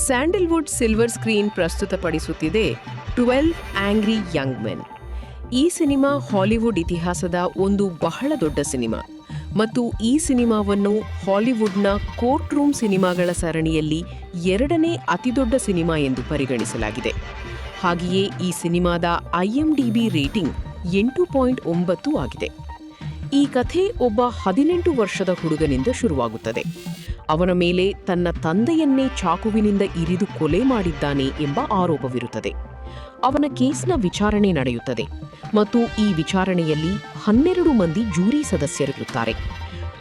Sandalwood silver screen ಪ್ರಸ್ತುತಪಡಿಸುತ್ತಿದೆ 12 angry young men. ಈ cinema Hollywood ಇತಿಹಾಸದ ಒಂದು ಬಹಳ ದೊಡ್ಡ ಸಿನಿಮಾ ಮತ್ತು ಈ ಸಿನಿಮಾವನ್ನು ಹಾಲಿವುಡ್ನ ಕೋರ್ಟ್ ರೂಮ್ ಸಿನಿಮಾಗಳ ಸರಣಿಯಲ್ಲಿ ಎರಡನೇ ಅತಿದೊಡ್ಡ ಸಿನಿಮಾ ಎಂದು ಪರಿಗಣಿಸಲಾಗಿದೆ. ಹಾಗೆಯೇ ಈ ಸಿನಿಮಾದ IMDb ರೇಟಿಂಗ್ 8.9 ಆಗಿದೆ. ಈ ಕಥೆ ಒಬ್ಬ 18 ವರ್ಷದ ಹುಡುಗನಿಂದ ಶುರುವಾಗುತ್ತದೆ. ಅವನ ಮೇಲೆ ತನ್ನ ತಂದೆಯನ್ನೇ ಚಾಕುವಿನಿಂದ ಇರಿದು ಕೊಲೆ ಮಾಡಿದ್ದಾನೆ ಎಂಬ ಆರೋಪವಿರುತ್ತದೆ. ಅವನ ಕೇಸ್ನ ವಿಚಾರಣೆ ನಡೆಯುತ್ತದೆ ಮತ್ತು ಈ ವಿಚಾರಣೆಯಲ್ಲಿ 12 ಮಂದಿ ಜೂರಿ ಸದಸ್ಯರಿರುತ್ತಾರೆ.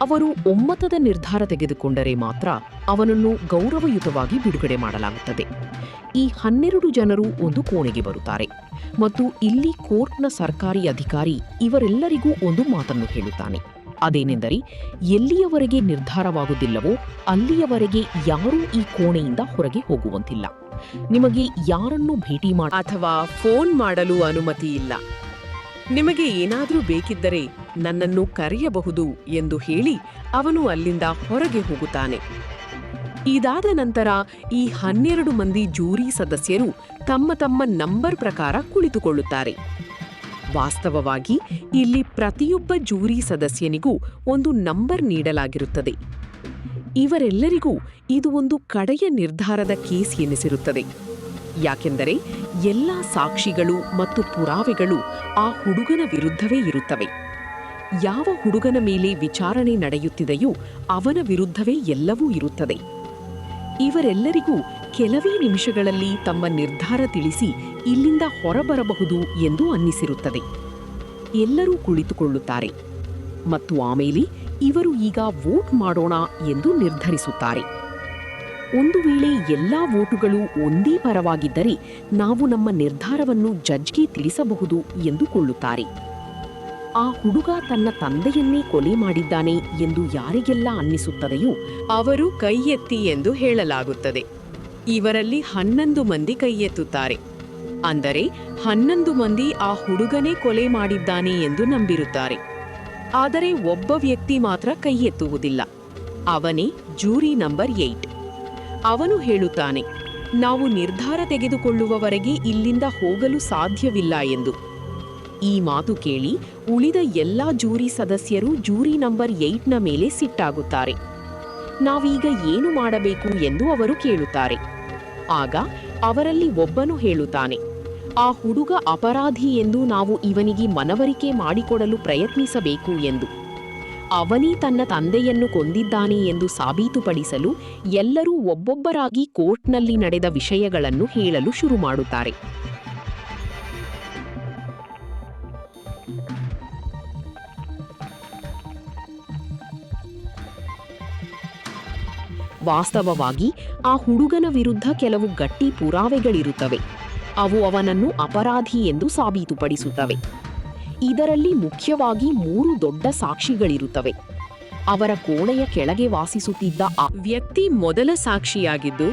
ಅವರು ಒಮ್ಮತದ ನಿರ್ಧಾರ ತೆಗೆದುಕೊಂಡರೆ ಮಾತ್ರ ಅವನನ್ನು ಗೌರವಯುತವಾಗಿ ಬಿಡುಗಡೆ ಮಾಡಲಾಗುತ್ತದೆ. ಈ 12 ಜನರು ಒಂದು ಕೋಣೆಗೆ ಬರುತ್ತಾರೆ ಮತ್ತು ಇಲ್ಲಿ ಕೋರ್ಟ್ನ ಸರ್ಕಾರಿ ಅಧಿಕಾರಿ ಇವರೆಲ್ಲರಿಗೂ ಒಂದು ಮಾತನ್ನು ಹೇಳುತ್ತಾನೆ. ಅದೇನೆಂದರೆ, ಎಲ್ಲಿಯವರೆಗೆ ನಿರ್ಧಾರವಾಗುವುದಿಲ್ಲವೋ ಅಲ್ಲಿಯವರೆಗೆ ಯಾರೂ ಈ ಕೋಣೆಯಿಂದ ಹೊರಗೆ ಹೋಗುವಂತಿಲ್ಲ. ನಿಮಗೆ ಯಾರನ್ನು ಭೇಟಿ ಅಥವಾ ಫೋನ್ ಮಾಡಲು ಅನುಮತಿ ಇಲ್ಲ. ನಿಮಗೆ ಏನಾದರೂ ಬೇಕಿದ್ದರೆ ನನ್ನನ್ನು ಕರೆಯಬಹುದು ಎಂದು ಹೇಳಿ ಅವನು ಅಲ್ಲಿಂದ ಹೊರಗೆ ಹೋಗುತ್ತಾನೆ. ಇದಾದ ನಂತರ ಈ 12 ಮಂದಿ ಜೂರಿ ಸದಸ್ಯರು ತಮ್ಮ ತಮ್ಮ ನಂಬರ್ ಪ್ರಕಾರ ಕುಳಿತುಕೊಳ್ಳುತ್ತಾರೆ. ವಾಸ್ತವವಾಗಿ ಇಲ್ಲಿ ಪ್ರತಿಯೊಬ್ಬ ಜೂರಿ ಸದಸ್ಯನಿಗೂ ಒಂದು ನಂಬರ್ ನೀಡಲಾಗಿರುತ್ತದೆ. ಇವರೆಲ್ಲರಿಗೂ ಇದು ಒಂದು ಕಡೆಯ ನಿರ್ಧಾರದ ಕೇಸ್ ಎನಿಸಿರುತ್ತದೆ. ಯಾಕೆಂದರೆ ಎಲ್ಲ ಸಾಕ್ಷಿಗಳು ಮತ್ತು ಪುರಾವೆಗಳು ಆ ಹುಡುಗನ ವಿರುದ್ಧವೇ ಇರುತ್ತವೆ. ಯಾವ ಹುಡುಗನ ಮೇಲೆ ವಿಚಾರಣೆ ನಡೆಯುತ್ತಿದೆಯೋ ಅವನ ವಿರುದ್ಧವೇ ಎಲ್ಲವೂ ಇರುತ್ತದೆ. ಇವರೆಲ್ಲರಿಗೂ ಕೆಲವೇ ನಿಮಿಷಗಳಲ್ಲಿ ತಮ್ಮ ನಿರ್ಧಾರ ತಿಳಿಸಿ ಇಲ್ಲಿಂದ ಹೊರಬರಬಹುದು ಎಂದು ಅನ್ನಿಸಿರುತ್ತದೆ. ಎಲ್ಲರೂ ಕುಳಿತುಕೊಳ್ಳುತ್ತಾರೆ ಮತ್ತು ಆಮೇಲೆ ಇವರು ಈಗ ವೋಟ್ ಮಾಡೋಣ ಎಂದು ನಿರ್ಧರಿಸುತ್ತಾರೆ. ಒಂದು ವೇಳೆ ಎಲ್ಲಾ ವೋಟುಗಳು ಒಂದೇ ಪರವಾಗಿದ್ದರೆ ನಾವು ನಮ್ಮ ನಿರ್ಧಾರವನ್ನು ಜಡ್ಜ್ಗೆ ತಿಳಿಸಬಹುದು ಎಂದುಕೊಳ್ಳುತ್ತಾರೆ. ಆ ಹುಡುಗ ತನ್ನ ತಂದೆಯನ್ನೇ ಕೊಲೆ ಮಾಡಿದ್ದಾನೆ ಎಂದು ಯಾರಿಗೆಲ್ಲ ಅನ್ನಿಸುತ್ತದೆಯೋ ಅವರು ಕೈ ಎತ್ತಿ ಎಂದು ಹೇಳಲಾಗುತ್ತದೆ. ಇವರಲ್ಲಿ 11 ಮಂದಿ ಕೈ ಎತ್ತುತ್ತಾರೆ. ಅಂದರೆ 11 ಮಂದಿ ಆ ಹುಡುಗನೇ ಕೊಲೆ ಮಾಡಿದ್ದಾನೆ ಎಂದು ನಂಬಿರುತ್ತಾರೆ. ಆದರೆ ಒಬ್ಬ ವ್ಯಕ್ತಿ ಮಾತ್ರ ಕೈ ಎತ್ತುವುದಿಲ್ಲ. ಅವನೇ ಜೂರಿ ನಂಬರ್ 8. ಅವನು ಹೇಳುತ್ತಾನೆ, ನಾವು ನಿರ್ಧಾರ ತೆಗೆದುಕೊಳ್ಳುವವರೆಗೆ ಇಲ್ಲಿಂದ ಹೋಗಲು ಸಾಧ್ಯವಿಲ್ಲ ಎಂದು. ಈ ಮಾತು ಕೇಳಿ ಉಳಿದ ಎಲ್ಲಾ ಜೂರಿ ಸದಸ್ಯರು ಜೂರಿ ನಂಬರ್ 8ನ ಮೇಲೆ ಸಿಟ್ಟಾಗುತ್ತಾರೆ. ನಾವೀಗ ಏನು ಮಾಡಬೇಕು ಎಂದು ಅವರು ಕೇಳುತ್ತಾರೆ. ಆಗ ಅವರಲ್ಲಿ ಒಬ್ಬನು ಹೇಳುತ್ತಾನೆ, ಆ ಹುಡುಗ ಅಪರಾಧಿ ಎಂದು ನಾವು ಇವನಿಗೆ ಮನವರಿಕೆ ಮಾಡಿಕೊಡಲು ಪ್ರಯತ್ನಿಸಬೇಕು ಎಂದು. ಅವನೇ ತನ್ನ ತಂದೆಯನ್ನು ಕೊಂದಿದ್ದಾನೆ ಎಂದು ಸಾಬೀತುಪಡಿಸಲು ಎಲ್ಲರೂ ಒಬ್ಬೊಬ್ಬರಾಗಿ ಕೋರ್ಟ್ನಲ್ಲಿ ನಡೆದ ವಿಷಯಗಳನ್ನು ಹೇಳಲು ಶುರು ಮಾಡುತ್ತಾರೆ. ವಾಸ್ತವವಾಗಿ ಆ ಹುಡುಗನ ವಿರುದ್ಧ ಕೆಲವು ಗಟ್ಟಿ ಪುರಾವೆಗಳಿರುತ್ತವೆ. ಅವು ಅವನನ್ನು ಅಪರಾಧಿ ಎಂದು ಸಾಬೀತುಪಡಿಸುತ್ತವೆ. ಇದರಲ್ಲಿ ಮುಖ್ಯವಾಗಿ 3 ದೊಡ್ಡ ಸಾಕ್ಷಿಗಳಿರುತ್ತವೆ. ಅವರ ಕೋಣೆಯ ಕೆಳಗೆ ವಾಸಿಸುತ್ತಿದ್ದ ಆ ವ್ಯಕ್ತಿ ಮೊದಲ ಸಾಕ್ಷಿಯಾಗಿದ್ದು,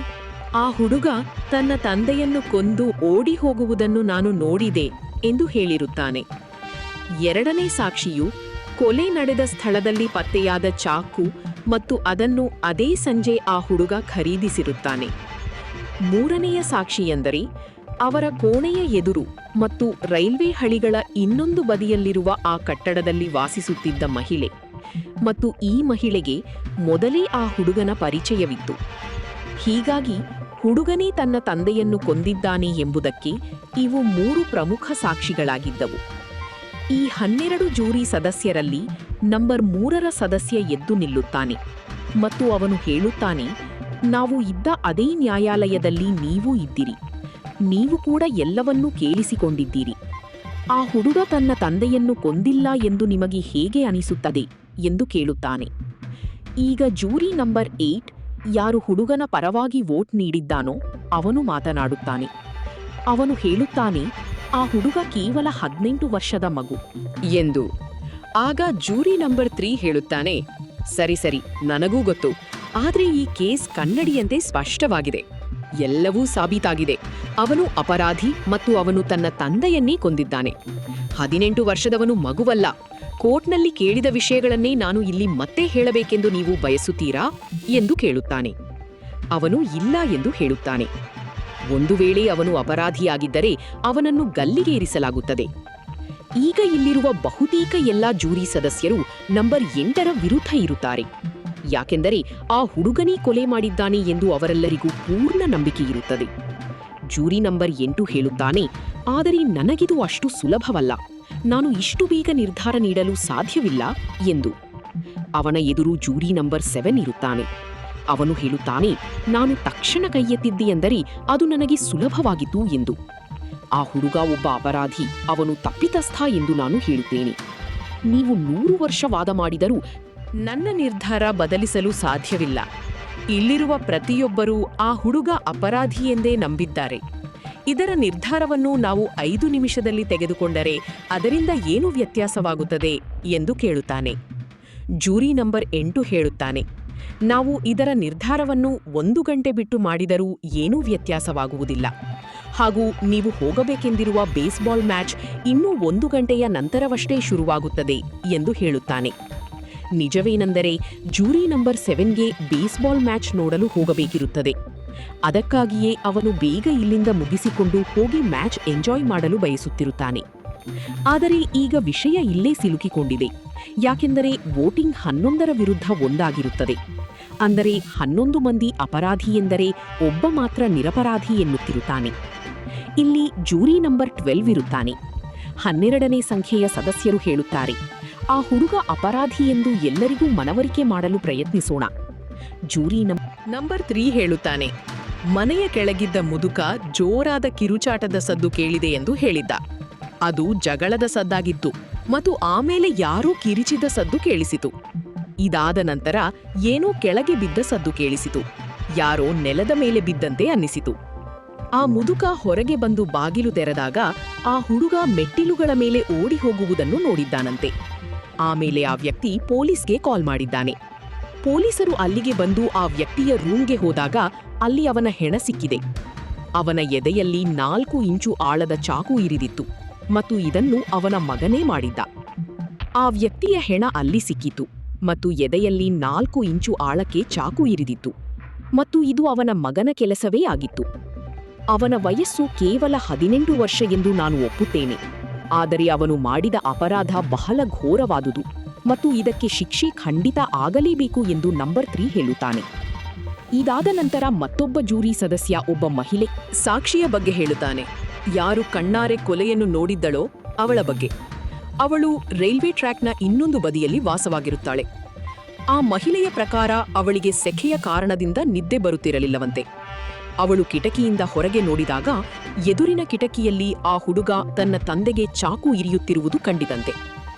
ಆ ಹುಡುಗ ತನ್ನ ತಂದೆಯನ್ನು ಕೊಂದು ಓಡಿ ಹೋಗುವುದನ್ನು ನಾನು ನೋಡಿದೆ ಎಂದು ಹೇಳಿರುತ್ತಾನೆ. ಎರಡನೇ ಸಾಕ್ಷಿಯು ಕೊಲೆ ನಡೆದ ಸ್ಥಳದಲ್ಲಿ ಪತ್ತೆಯಾದ ಚಾಕು ಮತ್ತು ಅದನ್ನು ಅದೇ ಸಂಜೆ ಆ ಹುಡುಗ ಖರೀದಿಸಿರುತ್ತಾನೆ. ಮೂರನೆಯ ಸಾಕ್ಷಿಯೆಂದರೆ ಅವರ ಕೋಣೆಯ ಎದುರು ಮತ್ತು ರೈಲ್ವೆ ಹಳಿಗಳ ಇನ್ನೊಂದು ಬದಿಯಲ್ಲಿರುವ ಆ ಕಟ್ಟಡದಲ್ಲಿ ವಾಸಿಸುತ್ತಿದ್ದ ಮಹಿಳೆ ಮತ್ತು ಈ ಮಹಿಳೆಗೆ ಮೊದಲೇ ಆ ಹುಡುಗನ ಪರಿಚಯವಿತ್ತು. ಹೀಗಾಗಿ ಹುಡುಗನೇ ತನ್ನ ತಂದೆಯನ್ನು ಕೊಂದಿದ್ದಾನೆ ಎಂಬುದಕ್ಕೆ ಇವು 3 ಪ್ರಮುಖ ಸಾಕ್ಷಿಗಳಾಗಿದ್ದವು. ಈ 12 ಜೂರಿ ಸದಸ್ಯರಲ್ಲಿ ನಂಬರ್ 3ರ ಸದಸ್ಯ ಎದ್ದು ನಿಲ್ಲುತ್ತಾನೆ ಮತ್ತು ಅವನು ಹೇಳುತ್ತಾನೆ, ನಾವು ಇದ್ದ ಅದೇ ನ್ಯಾಯಾಲಯದಲ್ಲಿ ನೀವೂ ಇದ್ದಿರಿ. ನೀವು ಕೂಡ ಎಲ್ಲವನ್ನೂ ಕೇಳಿಸಿಕೊಂಡಿದ್ದೀರಿ. ಆ ಹುಡುಗ ತನ್ನ ತಂದೆಯನ್ನು ಕೊಂದಿಲ್ಲ ಎಂದು ನಿಮಗೆ ಹೇಗೆ ಅನಿಸುತ್ತದೆ ಎಂದು ಕೇಳುತ್ತಾನೆ. ಈಗ ಜೂರಿ ನಂಬರ್ 8 ಯಾರು ಹುಡುಗನ ಪರವಾಗಿ ವೋಟ್ ನೀಡಿದ್ದಾನೋ ಅವನು ಮಾತನಾಡುತ್ತಾನೆ. ಅವನು ಹೇಳುತ್ತಾನೆ, ಆ ಹುಡುಗ ಕೇವಲ 18 ವರ್ಷದ ಮಗು ಎಂದು. ಆಗ ಜೂರಿ ನಂಬರ್ 3 ಹೇಳುತ್ತಾನೆ, ಸರಿ ನನಗೂ ಗೊತ್ತು, ಆದ್ರೆ ಈ ಕೇಸ್ ಕನ್ನಡಿಯಂತೆ ಸ್ಪಷ್ಟವಾಗಿದೆ. ಎಲ್ಲವೂ ಸಾಬೀತಾಗಿದೆ. ಅವನು ಅಪರಾಧಿ ಮತ್ತು ಅವನು ತನ್ನ ತಂದೆಯನ್ನೇ ಕೊಂದಿದ್ದಾನೆ. 18 ವರ್ಷದವನು ಮಗುವಲ್ಲ. ಕೋರ್ಟ್ನಲ್ಲಿ ಕೇಳಿದ ವಿಷಯಗಳನ್ನೇ ನಾನು ಇಲ್ಲಿ ಮತ್ತೆ ಹೇಳಬೇಕೆಂದು ನೀವು ಬಯಸುತ್ತೀರಾ ಎಂದು ಕೇಳುತ್ತಾನೆ. ಅವನು ಇಲ್ಲ ಎಂದು ಹೇಳುತ್ತಾನೆ. ಒಂದು ವೇಳೆ ಅವನು ಅಪರಾಧಿಯಾಗಿದ್ದರೆ ಅವನನ್ನು ಗಲ್ಲಿಗೆ ಇರಿಸಲಾಗುತ್ತದೆ. ಈಗ ಇಲ್ಲಿರುವ ಬಹುತೇಕ ಎಲ್ಲ ಜೂರಿ ಸದಸ್ಯರು ನಂಬರ್ 8ರ ವಿರುದ್ಧ ಇರುತ್ತಾರೆ. ಯಾಕೆಂದರೆ ಆ ಹುಡುಗನೇ ಕೊಲೆ ಮಾಡಿದ್ದಾನೆ ಎಂದು ಅವರೆಲ್ಲರಿಗೂ ಪೂರ್ಣ ನಂಬಿಕೆ ಇರುತ್ತದೆ. ಜೂರಿ ನಂಬರ್ 8 ಹೇಳುತ್ತಾನೆ, ಆದರೆ ನನಗಿದು ಅಷ್ಟು ಸುಲಭವಲ್ಲ, ನಾನು ಇಷ್ಟು ಬೇಗ ನಿರ್ಧಾರ ನೀಡಲು ಸಾಧ್ಯವಿಲ್ಲ ಎಂದು. ಅವನ ಎದುರು ಜೂರಿ ನಂಬರ್ 7 ಇರುತ್ತಾನೆ. ಅವನು ಹೇಳುತ್ತಾನೆ, ನಾನು ತಕ್ಷಣ ಕೈಯೆತ್ತಿದ್ದೆ ಎಂದರೆ ಅದು ನನಗೆ ಸುಲಭವಾಗಿತ್ತು ಎಂದು. ಆ ಹುಡುಗ ಒಬ್ಬ ಅಪರಾಧಿ, ಅವನು ತಪ್ಪಿತಸ್ಥ ಎಂದು ನಾನು ಹೇಳುತ್ತೇನೆ. ನೀವು 100 ವರ್ಷ ವಾದ ಮಾಡಿದರೂ ನನ್ನ ನಿರ್ಧಾರ ಬದಲಿಸಲು ಸಾಧ್ಯವಿಲ್ಲ. ಇಲ್ಲಿರುವ ಪ್ರತಿಯೊಬ್ಬರೂ ಆ ಹುಡುಗ ಅಪರಾಧಿ ಎಂದೇ ನಂಬಿದ್ದಾರೆ. ಇದರ ನಿರ್ಧಾರವನ್ನು ನಾವು 5 ನಿಮಿಷದಲ್ಲಿ ತೆಗೆದುಕೊಂಡರೆ ಅದರಿಂದ ಏನು ವ್ಯತ್ಯಾಸವಾಗುತ್ತದೆ ಎಂದು ಕೇಳುತ್ತಾನೆ. ಜೂರಿ ನಂಬರ್ 8 ಹೇಳುತ್ತಾನೆ, ನಾವು ಇದರ ನಿರ್ಧಾರವನ್ನು 1 ಗಂಟೆ ಬಿಟ್ಟು ಮಾಡಿದರೂ ಏನೂ ವ್ಯತ್ಯಾಸವಾಗುವುದಿಲ್ಲ. ಹಾಗೂ ನೀವು ಹೋಗಬೇಕೆಂದಿರುವ ಬೇಸ್ಬಾಲ್ ಮ್ಯಾಚ್ ಇನ್ನೂ 1 ಗಂಟೆಯ ನಂತರವಷ್ಟೇ ಶುರುವಾಗುತ್ತದೆ ಎಂದು ಹೇಳುತ್ತಾನೆ. ನಿಜವೇನೆಂದರೆ ಜೂರಿ ನಂಬರ್ 7ಗೆ ಬೇಸ್ಬಾಲ್ ಮ್ಯಾಚ್ ನೋಡಲು ಹೋಗಬೇಕಿರುತ್ತದೆ. ಅದಕ್ಕಾಗಿಯೇ ಅವನು ಬೇಗ ಇಲ್ಲಿಂದ ಮುಗಿಸಿಕೊಂಡು ಹೋಗಿ ಮ್ಯಾಚ್ ಎಂಜಾಯ್ ಮಾಡಲು ಬಯಸುತ್ತಿರುತ್ತಾನೆ. ಆದರೆ ಈಗ ವಿಷಯ ಇಲ್ಲೇ ಸಿಲುಕಿಕೊಂಡಿದೆ. ಯಾಕೆಂದರೆ ವೋಟಿಂಗ್ 11ರ ವಿರುದ್ಧ 1 ಆಗಿರುತ್ತದೆ. ಅಂದರೆ 11 ಮಂದಿ ಅಪರಾಧಿ ಎಂದರೆ ಒಬ್ಬ ಮಾತ್ರ ನಿರಪರಾಧಿ ಎನ್ನುತ್ತಿರುತ್ತಾನೆ. ಇಲ್ಲಿ ಜೂರಿ ನಂಬರ್ 12 ಇರುತ್ತಾನೆ. 12ನೇ ಸಂಖ್ಯೆಯ ಸದಸ್ಯರು ಹೇಳುತ್ತಾರೆ, ಆ ಹುಡುಗ ಅಪರಾಧಿ ಎಂದು ಎಲ್ಲರಿಗೂ ಮನವರಿಕೆ ಮಾಡಲು ಪ್ರಯತ್ನಿಸೋಣ. ಜೂರಿ ನಂಬರ್ 3 ಹೇಳುತ್ತಾನೆ, ಮನೆಯ ಕೆಳಗಿದ್ದ ಮುದುಕ ಜೋರಾದ ಕಿರುಚಾಟದ ಸದ್ದು ಕೇಳಿದೆ ಎಂದು ಹೇಳಿದ್ದ. ಅದು ಜಗಳದ ಸದ್ದಾಗಿತ್ತು ಮತ್ತು ಆಮೇಲೆ ಯಾರೋ ಕಿರಿಚಿದ ಸದ್ದು ಕೇಳಿಸಿತು. ಇದಾದ ನಂತರ ಏನೋ ಕೆಳಗೆ ಬಿದ್ದ ಸದ್ದು ಕೇಳಿಸಿತು. ಯಾರೋ ನೆಲದ ಮೇಲೆ ಬಿದ್ದಂತೆ ಅನ್ನಿಸಿತು. ಆ ಮುದುಕ ಹೊರಗೆ ಬಂದು ಬಾಗಿಲು ತೆರೆದಾಗ ಆ ಹುಡುಗ ಮೆಟ್ಟಿಲುಗಳ ಮೇಲೆ ಓಡಿ ಹೋಗುವುದನ್ನು ನೋಡಿದ್ದಾನಂತೆ. ಆಮೇಲೆ ಆ ವ್ಯಕ್ತಿ ಪೊಲೀಸ್ಗೆ ಕಾಲ್ ಮಾಡಿದ್ದಾನೆ. ಪೊಲೀಸರು ಅಲ್ಲಿಗೆ ಬಂದು ಆ ವ್ಯಕ್ತಿಯ ರೂಮ್ಗೆ ಹೋದಾಗ ಅಲ್ಲಿ ಅವನ ಹೆಣ ಸಿಕ್ಕಿದೆ. ಅವನ ಎದೆಯಲ್ಲಿ 4 ಇಂಚು ಆಳದ ಚಾಕು ಇರಿದಿತ್ತು ಮತ್ತು ಇದನ್ನು ಅವನ ಮಗನೇ ಮಾಡಿದ್ದ. ಆ ವ್ಯಕ್ತಿಯ ಹೆಣ ಅಲ್ಲಿ ಸಿಕ್ಕಿತು ಮತ್ತು ಎದೆಯಲ್ಲಿ 4 ಇಂಚು ಆಳಕ್ಕೆ ಚಾಕು ಇರಿದಿತ್ತು ಮತ್ತು ಇದು ಅವನ ಮಗನ ಕೆಲಸವೇ ಆಗಿತ್ತು. ಅವನ ವಯಸ್ಸು ಕೇವಲ 18 ವರ್ಷ ಎಂದು ನಾನು ಒಪ್ಪುತ್ತೇನೆ. ಆದರೆ ಅವನು ಮಾಡಿದ ಅಪರಾಧ ಬಹಳ ಘೋರವಾದುದು ಮತ್ತು ಇದಕ್ಕೆ ಶಿಕ್ಷೆ ಖಂಡಿತ ಆಗಲೇಬೇಕು ಎಂದು ನಂಬರ್ 3 ಹೇಳುತ್ತಾನೆ. ಇದಾದ ನಂತರ ಮತ್ತೊಬ್ಬ ಜೂರಿ ಸದಸ್ಯ ಒಬ್ಬ ಮಹಿಳೆ ಸಾಕ್ಷಿಯ ಬಗ್ಗೆ ಹೇಳುತ್ತಾನೆ. ಯಾರು ಕಣ್ಣಾರೆ ಕೊಲೆಯನ್ನು ನೋಡಿದ್ದಳೋ ಅವಳ ಬಗ್ಗೆ. ಅವಳು ರೈಲ್ವೆ ಟ್ರ್ಯಾಕ್ನ ಇನ್ನೊಂದು ಬದಿಯಲ್ಲಿ ವಾಸವಾಗಿರುತ್ತಾಳೆ. ಆ ಮಹಿಳೆಯ ಪ್ರಕಾರ ಅವಳಿಗೆ ಸೆಖೆಯ ಕಾರಣದಿಂದ ನಿದ್ದೆ ಬರುತ್ತಿರಲಿಲ್ಲವಂತೆ. ಅವಳು ಕಿಟಕಿಯಿಂದ ಹೊರಗೆ ನೋಡಿದಾಗ ಎದುರಿನ ಕಿಟಕಿಯಲ್ಲಿ ಆ ಹುಡುಗ ತನ್ನ ತಂದೆಗೆ ಚಾಕು ಇರಿಯುತ್ತಿರುವುದು ಕಂಡಿತಂತೆ.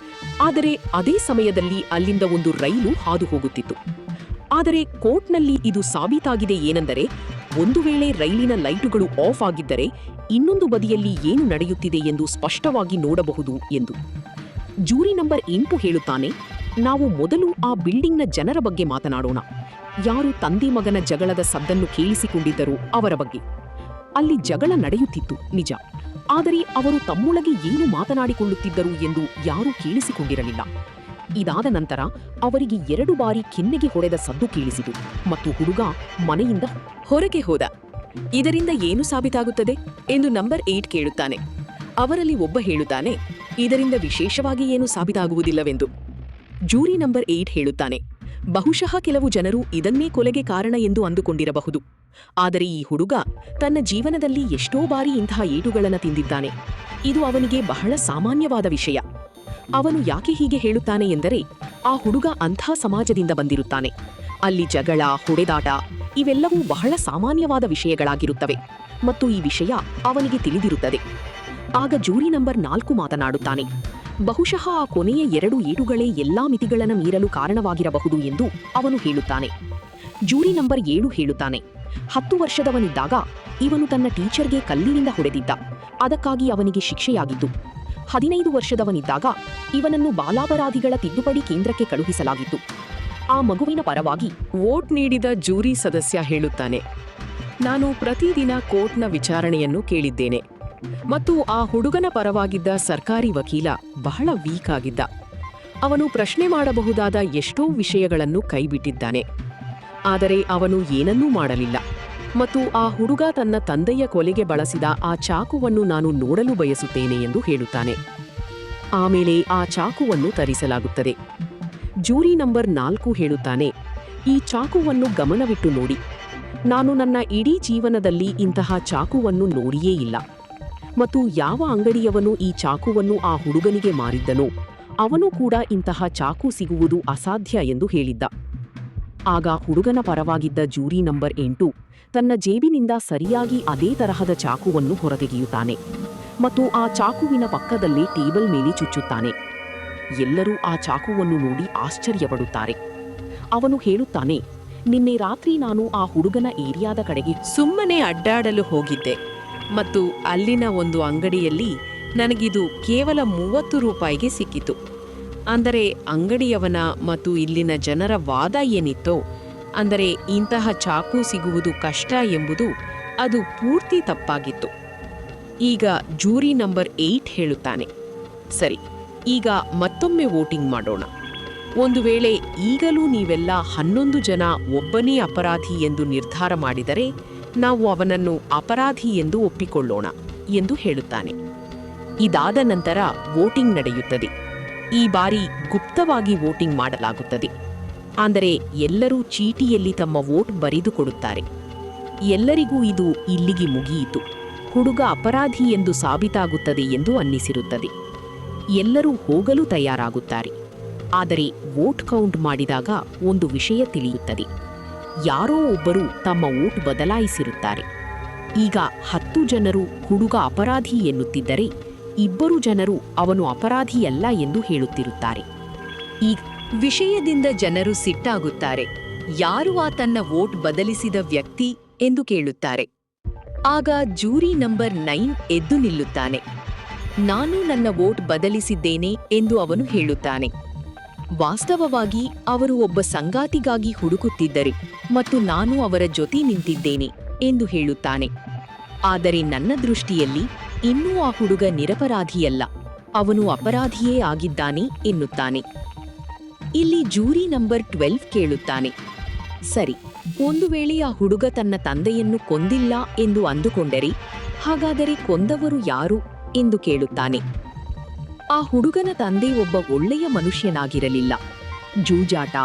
ಆದರೆ ಅದೇ ಸಮಯದಲ್ಲಿ ಅಲ್ಲಿಂದ ಒಂದು ರೈಲು ಹಾದು ಹೋಗುತ್ತಿತ್ತು. ಆದರೆ ಕೋರ್ಟ್ನಲ್ಲಿ ಇದು ಸಾಬೀತಾಗಿದೆ ಏನೆಂದರೆ, ಒಂದು ವೇಳೆ ರೈಲಿನ ಲೈಟುಗಳು ಆಫ್ ಆಗಿದ್ದರೆ ಇನ್ನೊಂದು ಬದಿಯಲ್ಲಿ ಏನು ನಡೆಯುತ್ತಿದೆ ಎಂದು ಸ್ಪಷ್ಟವಾಗಿ ನೋಡಬಹುದು ಎಂದು. ಜೂರಿ ನಂಬರ್ 8 ಹೇಳುತ್ತಾನೆ, ನಾವು ಮೊದಲು ಆ ಬಿಲ್ಡಿಂಗ್ನ ಜನರ ಬಗ್ಗೆ ಮಾತನಾಡೋಣ. ಯಾರು ತಂದೆ ಮಗನ ಜಗಳದ ಸದ್ದನ್ನು ಕೇಳಿಸಿಕೊಂಡಿದ್ದರೋ ಅವರ ಬಗ್ಗೆ. ಅಲ್ಲಿ ಜಗಳ ನಡೆಯುತ್ತಿತ್ತು ನಿಜ, ಆದರೆ ಅವರು ತಮ್ಮೊಳಗೆ ಏನು ಮಾತನಾಡಿಕೊಳ್ಳುತ್ತಿದ್ದರು ಎಂದು ಯಾರೂ ಕೇಳಿಸಿಕೊಂಡಿರಲಿಲ್ಲ. ಇದಾದ ನಂತರ ಅವರಿಗೆ 2 ಬಾರಿ ಕೆನ್ನೆಗೆ ಹೊಡೆದ ಸದ್ದು ಕೇಳಿಸಿತು ಮತ್ತು ಹುಡುಗ ಮನೆಯಿಂದ ಹೊರಗೆ ಹೋದ. ಇದರಿಂದ ಏನು ಸಾಬೀತಾಗುತ್ತದೆ ಎಂದು ನಂಬರ್ 8 ಕೇಳುತ್ತಾನೆ. ಅವರಲ್ಲಿ ಒಬ್ಬ ಹೇಳುತ್ತಾನೆ, ಇದರಿಂದ ವಿಶೇಷವಾಗಿ ಏನು ಸಾಬೀತಾಗುವುದಿಲ್ಲವೆಂದು. ಜೂರಿ ನಂಬರ್ 8 ಹೇಳುತ್ತಾನೆ, ಬಹುಶಃ ಕೆಲವು ಜನರು ಇದನ್ನೇ ಕೊಲೆಗೆ ಕಾರಣ ಎಂದು ಅಂದುಕೊಂಡಿರಬಹುದು. ಆದರೆ ಈ ಹುಡುಗ ತನ್ನ ಜೀವನದಲ್ಲಿ ಎಷ್ಟೋ ಬಾರಿ ಇಂತಹ ಏಟುಗಳನ್ನು ತಿಂದಿದ್ದಾನೆ. ಇದು ಅವನಿಗೆ ಬಹಳ ಸಾಮಾನ್ಯವಾದ ವಿಷಯ. ಅವನು ಯಾಕೆ ಹೀಗೆ ಹೇಳುತ್ತಾನೆ ಎಂದರೆ, ಆ ಹುಡುಗ ಅಂಥ ಸಮಾಜದಿಂದ ಬಂದಿರುತ್ತಾನೆ. ಅಲ್ಲಿ ಜಗಳ, ಹೊಡೆದಾಟ ಇವೆಲ್ಲವೂ ಬಹಳ ಸಾಮಾನ್ಯವಾದ ವಿಷಯಗಳಾಗಿರುತ್ತವೆ ಮತ್ತು ಈ ವಿಷಯ ಅವನಿಗೆ ತಿಳಿದಿರುತ್ತದೆ. ಆಗ ಜೂರಿ ನಂಬರ್ 4 ಮಾತನಾಡುತ್ತಾನೆ. ಬಹುಶಃ ಆ ಕೊನೆಯ 2 ಏಟುಗಳೇ ಎಲ್ಲಾ ಮಿತಿಗಳನ್ನು ಮೀರಲು ಕಾರಣವಾಗಿರಬಹುದು ಎಂದು ಅವನು ಹೇಳುತ್ತಾನೆ. ಜೂರಿ ನಂಬರ್ 7 ಹೇಳುತ್ತಾನೆ, 10 ವರ್ಷದವನಿದ್ದಾಗ ಇವನು ತನ್ನ ಟೀಚರ್ಗೆ ಕಲ್ಲಿನಿಂದ ಹೊಡೆದಿದ್ದ. ಅದಕ್ಕಾಗಿ ಅವನಿಗೆ ಶಿಕ್ಷೆಯಾಗಿತ್ತು. 15 ವರ್ಷದವನಿದ್ದಾಗ ಇವನನ್ನು ಬಾಲಾಪರಾಧಿಗಳ ತಿದ್ದುಪಡಿ ಕೇಂದ್ರಕ್ಕೆ ಕಳುಹಿಸಲಾಗಿತ್ತು. ಆ ಮಗುವಿನ ಪರವಾಗಿ ವೋಟ್ ನೀಡಿದ ಜೂರಿ ಸದಸ್ಯ ಹೇಳುತ್ತಾನೆ, ನಾನು ಪ್ರತಿದಿನ ಕೋರ್ಟ್ನ ವಿಚಾರಣೆಯನ್ನು ಕೇಳಿದ್ದೇನೆ ಮತ್ತು ಆ ಹುಡುಗನ ಪರವಾಗಿದ್ದ ಸರ್ಕಾರಿ ವಕೀಲ ಬಹಳ ವೀಕ್ ಆಗಿದ್ದ. ಅವನು ಪ್ರಶ್ನೆ ಮಾಡಬಹುದಾದ ಎಷ್ಟೋ ವಿಷಯಗಳನ್ನು ಕೈಬಿಟ್ಟಿದ್ದಾನೆ. ಆದರೆ ಅವನು ಏನನ್ನೂ ಮಾಡಲಿಲ್ಲ. ಮತ್ತು ಆ ಹುಡುಗ ತನ್ನ ತಂದೆಯ ಕೊಲೆಗೆ ಬಳಸಿದ ಆ ಚಾಕುವನ್ನು ನಾನು ನೋಡಲು ಬಯಸುತ್ತೇನೆ ಎಂದು ಹೇಳುತ್ತಾನೆ. ಆಮೇಲೆ ಆ ಚಾಕುವನ್ನು ತರಿಸಲಾಗುತ್ತದೆ. ಜೂರಿ ನಂಬರ್ 4 ಹೇಳುತ್ತಾನೆ, ಈ ಚಾಕುವನ್ನು ಗಮನವಿಟ್ಟು ನೋಡಿ. ನಾನು ನನ್ನ ಇಡೀ ಜೀವನದಲ್ಲಿ ಇಂತಹ ಚಾಕುವನ್ನು ನೋಡಿಯೇ ಇಲ್ಲ. ಮತ್ತು ಯಾವ ಅಂಗಡಿಯವನು ಈ ಚಾಕುವನ್ನು ಆ ಹುಡುಗನಿಗೆ ಮಾರಿದ್ದನೋ ಅವನು ಕೂಡ ಇಂತಹ ಚಾಕು ಸಿಗುವುದು ಅಸಾಧ್ಯ ಎಂದು ಹೇಳಿದ್ದ. ಆಗ ಹುಡುಗನ ಪರವಾಗಿದ್ದ ಜೂರಿ ನಂಬರ್ 8 ತನ್ನ ಜೇಬಿನಿಂದ ಸರಿಯಾಗಿ ಅದೇ ತರಹದ ಚಾಕುವನ್ನು ಹೊರತೆಗೆಯುತ್ತಾನೆ ಮತ್ತು ಆ ಚಾಕುವಿನ ಪಕ್ಕದಲ್ಲಿ ಟೇಬಲ್ ಮೇಲೆ ಚುಚ್ಚುತ್ತಾನೆ. ಎಲ್ಲರೂ ಆ ಚಾಕುವನ್ನು ನೋಡಿ ಆಶ್ಚರ್ಯಪಡುತ್ತಾರೆ. ಅವನು ಹೇಳುತ್ತಾನೆ, ನಿನ್ನೆ ರಾತ್ರಿ ನಾನು ಆ ಹುಡುಗನ ಏರಿಯಾದ ಕಡೆಗೆ ಸುಮ್ಮನೆ ಅಡ್ಡಾಡಲು ಹೋಗಿದ್ದೆ ಮತ್ತು ಅಲ್ಲಿನ ಒಂದು ಅಂಗಡಿಯಲ್ಲಿ ನನಗಿದು ಕೇವಲ 30 ರೂಪಾಯಿಗೆ ಸಿಕ್ಕಿತು. ಅಂದರೆ ಅಂಗಡಿಯವನ ಮತ್ತು ಇಲ್ಲಿನ ಜನರ ವಾದ ಏನಿತ್ತೋ, ಅಂದರೆ ಇಂತಹ ಚಾಕು ಸಿಗುವುದು ಕಷ್ಟ ಎಂಬುದು, ಅದು ಪೂರ್ತಿ ತಪ್ಪಾಗಿತ್ತು. ಈಗ ಜೂರಿ ನಂಬರ್ 8 ಹೇಳುತ್ತಾನೆ, ಸರಿ, ಈಗ ಮತ್ತೊಮ್ಮೆ ವೋಟಿಂಗ್ ಮಾಡೋಣ. ಒಂದು ವೇಳೆ ಈಗಲೂ ನೀವೆಲ್ಲ 11 ಜನ ಒಬ್ಬನೇ ಅಪರಾಧಿ ಎಂದು ನಿರ್ಧಾರ ಮಾಡಿದರೆ ನಾವು ಅವನನ್ನು ಅಪರಾಧಿ ಎಂದು ಒಪ್ಪಿಕೊಳ್ಳೋಣ ಎಂದು ಹೇಳುತ್ತಾನೆ. ಇದಾದ ನಂತರ ವೋಟಿಂಗ್ ನಡೆಯುತ್ತದೆ. ಈ ಬಾರಿ ಗುಪ್ತವಾಗಿ ವೋಟಿಂಗ್ ಮಾಡಲಾಗುತ್ತದೆ. ಅಂದರೆ ಎಲ್ಲರೂ ಚೀಟಿಯಲ್ಲಿ ತಮ್ಮ ವೋಟ್ ಬರೆದುಕೊಡುತ್ತಾರೆ. ಎಲ್ಲರಿಗೂ ಇದು ಇಲ್ಲಿಗೆ ಮುಗಿಯಿತು, ಹುಡುಗ ಅಪರಾಧಿ ಎಂದು ಸಾಬೀತಾಗುತ್ತದೆ ಎಂದು ಅನ್ನಿಸಿರುತ್ತದೆ. ಎಲ್ಲರೂ ಹೋಗಲು ತಯಾರಾಗುತ್ತಾರೆ. ಆದರೆ ವೋಟ್ ಕೌಂಟ್ ಮಾಡಿದಾಗ ಒಂದು ವಿಷಯ ತಿಳಿಯುತ್ತದೆ. ಯಾರೋ ಒಬ್ಬರು ತಮ್ಮ ವೋಟ್ ಬದಲಾಯಿಸಿರುತ್ತಾರೆ. ಈಗ 10 ಜನರು ಹುಡುಗ ಅಪರಾಧಿ ಎನ್ನುತ್ತಿದ್ದರೆ 2 ಜನರು ಅವನು ಅಪರಾಧಿಯಲ್ಲ ಎಂದು ಹೇಳುತ್ತಿರುತ್ತಾರೆ. ಈ ವಿಷಯದಿಂದ ಜನರು ಸಿಟ್ಟಾಗುತ್ತಾರೆ. ಯಾರು ತನ್ನ ವೋಟ್ ಬದಲಿಸಿದ ವ್ಯಕ್ತಿ ಎಂದು ಕೇಳುತ್ತಾರೆ. ಆಗ ಜೂರಿ ನಂಬರ್ 9 ಎದ್ದು ನಿಲ್ಲುತ್ತಾನೆ. ನಾನು ನನ್ನ ವೋಟ್ ಬದಲಿಸಿದ್ದೇನೆ ಎಂದು ಅವನು ಹೇಳುತ್ತಾನೆ. ವಾಸ್ತವವಾಗಿ ಅವರು ಒಬ್ಬ ಸಂಗಾತಿಗಾಗಿ ಹುಡುಕುತ್ತಿದ್ದರು ಮತ್ತು ನಾನು ಅವರ ಜೊತೆ ನಿಂತಿದ್ದೇನೆ ಎಂದು ಹೇಳುತ್ತಾನೆ. ಆದರೆ ನನ್ನ ದೃಷ್ಟಿಯಲ್ಲಿ ಇನ್ನೂ ಆ ಹುಡುಗ ನಿರಪರಾಧಿಯಲ್ಲ, ಅವನು ಅಪರಾಧಿಯೇ ಆಗಿದ್ದಾನೆ ಎನ್ನುತ್ತಾನೆ. ಇಲ್ಲಿ ಜೂರಿ ನಂಬರ್ 12 ಕೇಳುತ್ತಾನೆ, ಸರಿ, ಒಂದು ವೇಳೆ ಆ ಹುಡುಗ ತನ್ನ ತಂದೆಯನ್ನು ಕೊಂದಿಲ್ಲ ಎಂದು ಅಂದುಕೊಂಡರೆ ಹಾಗಾದರೆ ಕೊಂದವರು ಯಾರು ಎಂದು ಕೇಳುತ್ತಾನೆ. ಆ ಹುಡುಗನ ತಂದೆ ಒಬ್ಬ ಒಳ್ಳೆಯ ಮನುಷ್ಯನಾಗಿರಲಿಲ್ಲ. ಜೂಜಾಟ,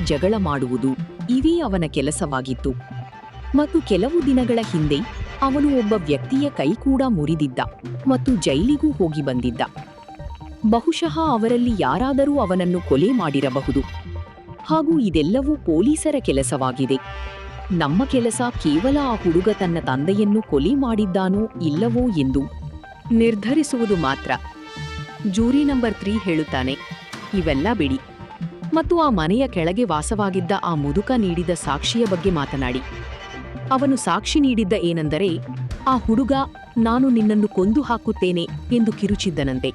ಜಗಳ ಮಾಡುವುದು ಇವೇ ಅವನ ಕೆಲಸವಾಗಿತ್ತು. ಮತ್ತು ಕೆಲವು ದಿನಗಳ ಹಿಂದೆ ಅವನು ಒಬ್ಬ ವ್ಯಕ್ತಿಯ ಕೈ ಕೂಡ ಮುರಿದಿದ್ದ ಮತ್ತು ಜೈಲಿಗೂ ಹೋಗಿ ಬಂದಿದ್ದ. ಬಹುಶಃ ಅವರಲ್ಲಿ ಯಾರಾದರೂ ಅವನನ್ನು ಕೊಲೆ ಮಾಡಿರಬಹುದು. ಹಾಗೂ ಇದೆಲ್ಲವೂ ಪೊಲೀಸರ ಕೆಲಸವಾಗಿದೆ. ನಮ್ಮ ಕೆಲಸ ಕೇವಲ ಆ ಹುಡುಗ ತನ್ನ ತಂದೆಯನ್ನು ಕೊಲೆ ಮಾಡಿದ್ದಾನೋ ಇಲ್ಲವೋ ಎಂದು ನಿರ್ಧರಿಸುವುದು ಮಾತ್ರ. ಜೂರಿ ನಂಬರ್ 3 ಹೇಳುತ್ತಾನೆ, ಇವೆಲ್ಲ ಬಿಡಿ ಮತ್ತು ಆ ಮನೆಯ ಕೆಳಗೆ ವಾಸವಾಗಿದ್ದ ಆ ಮುದುಕ ನೀಡಿದ ಸಾಕ್ಷಿಯ ಬಗ್ಗೆ ಮಾತನಾಡಿ. ಅವನು ಸಾಕ್ಷಿ ನೀಡಿದ್ದ ಏನೆಂದರೆ, ಆ ಹುಡುಗ ನಾನು ನಿನ್ನನ್ನು ಕೊಂದು ಹಾಕುತ್ತೇನೆ ಎಂದು ಕಿರುಚಿದ್ದನಂತೆ.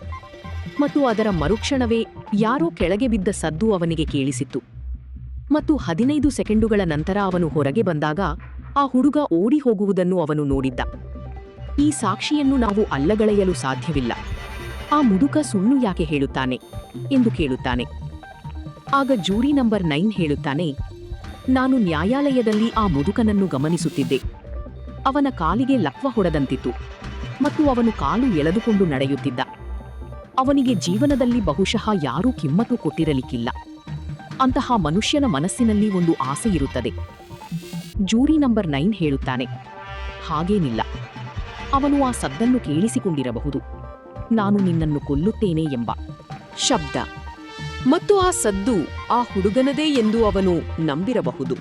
ಮತ್ತು ಅದರ ಮರುಕ್ಷಣವೇ ಯಾರೋ ಕೆಳಗೆ ಬಿದ್ದ ಸದ್ದು ಅವನಿಗೆ ಕೇಳಿಸಿತ್ತು. ಮತ್ತು 15 ಸೆಕೆಂಡುಗಳ ನಂತರ ಅವನು ಹೊರಗೆ ಬಂದಾಗ ಆ ಹುಡುಗ ಓಡಿ ಹೋಗುವುದನ್ನು ಅವನು ನೋಡಿದ್ದ. ಈ ಸಾಕ್ಷಿಯನ್ನು ನಾವು ಅಲ್ಲಗಳೆಯಲು ಸಾಧ್ಯವಿಲ್ಲ. ಆ ಮುದುಕ ಸುಳ್ಳು ಯಾಕೆ ಹೇಳುತ್ತಾನೆ ಎಂದು ಕೇಳುತ್ತಾನೆ. ಆಗ ಜೂರಿ ನಂಬರ್ 9 ಹೇಳುತ್ತಾನೆ, ನಾನು ನ್ಯಾಯಾಲಯದಲ್ಲಿ ಆ ಮುದುಕನನ್ನು ಗಮನಿಸುತ್ತಿದ್ದೆ. ಅವನ ಕಾಲಿಗೆ ಲಕ್ವ ಹೊಡೆದಂತಿತ್ತು ಮತ್ತು ಅವನು ಕಾಲು ಎಳೆದುಕೊಂಡು ನಡೆಯುತ್ತಿದ್ದ. ಅವನಿಗೆ ಜೀವನದಲ್ಲಿ ಬಹುಶಃ ಯಾರೂ ಕಿಮ್ಮತ್ತು ಕೊಟ್ಟಿರಲಿಕ್ಕಿಲ್ಲ. ಅಂತಹ ಮನುಷ್ಯನ ಮನಸ್ಸಿನಲ್ಲಿ ಒಂದು ಆಸೆ ಇರುತ್ತದೆ. ಜೂರಿ ನಂಬರ್ 9 ಹೇಳುತ್ತಾನೆ, ಹಾಗೇನಿಲ್ಲ, ಅವನು ಆ ಸದ್ದನ್ನು ಕೇಳಿಸಿಕೊಂಡಿರಬಹುದು, ನಾನು ನಿನ್ನನ್ನು ಕೊಲ್ಲುತ್ತೇನೆ ಎಂಬ ಶಬ್ದ. ಮತ್ತು ಆ ಸದ್ದು ಆ ಹುಡುಗನದೇ ಎಂದು ಅವನು ನಂಬಿರಬಹುದು.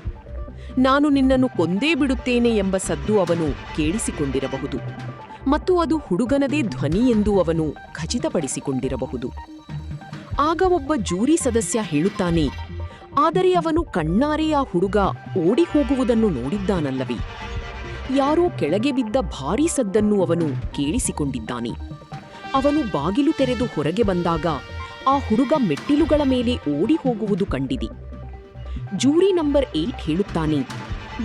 ನಾನು ನಿನ್ನನ್ನು ಕೊಂದೇ ಬಿಡುತ್ತೇನೆ ಎಂಬ ಸದ್ದು ಅವನು ಕೇಳಿಸಿಕೊಂಡಿರಬಹುದು ಮತ್ತು ಅದು ಹುಡುಗನದೇ ಧ್ವನಿ ಎಂದು ಅವನು ಖಚಿತಪಡಿಸಿಕೊಂಡಿರಬಹುದು. ಆಗ ಒಬ್ಬ ಜೂರಿ ಸದಸ್ಯ ಹೇಳುತ್ತಾನೆ, ಆದರೆ ಅವನು ಕಣ್ಣಾರೆ ಆ ಹುಡುಗ ಓಡಿ ಹೋಗುವುದನ್ನು ನೋಡಿದ್ದಾನಲ್ಲವೇ? ಯಾರೋ ಕೆಳಗೆ ಬಿದ್ದ ಭಾರೀ ಸದ್ದನ್ನು ಅವನು ಕೇಳಿಸಿಕೊಂಡಿದ್ದಾನೆ. ಅವನು ಬಾಗಿಲು ತೆರೆದು ಹೊರಗೆ ಬಂದಾಗ ಆ ಹುಡುಗ ಮೆಟ್ಟಿಲುಗಳ ಮೇಲೆ ಓಡಿ ಹೋಗುವುದು ಕಂಡಿದೆ. ಜೂರಿ ನಂಬರ್ 8 ಹೇಳುತ್ತಾನೆ,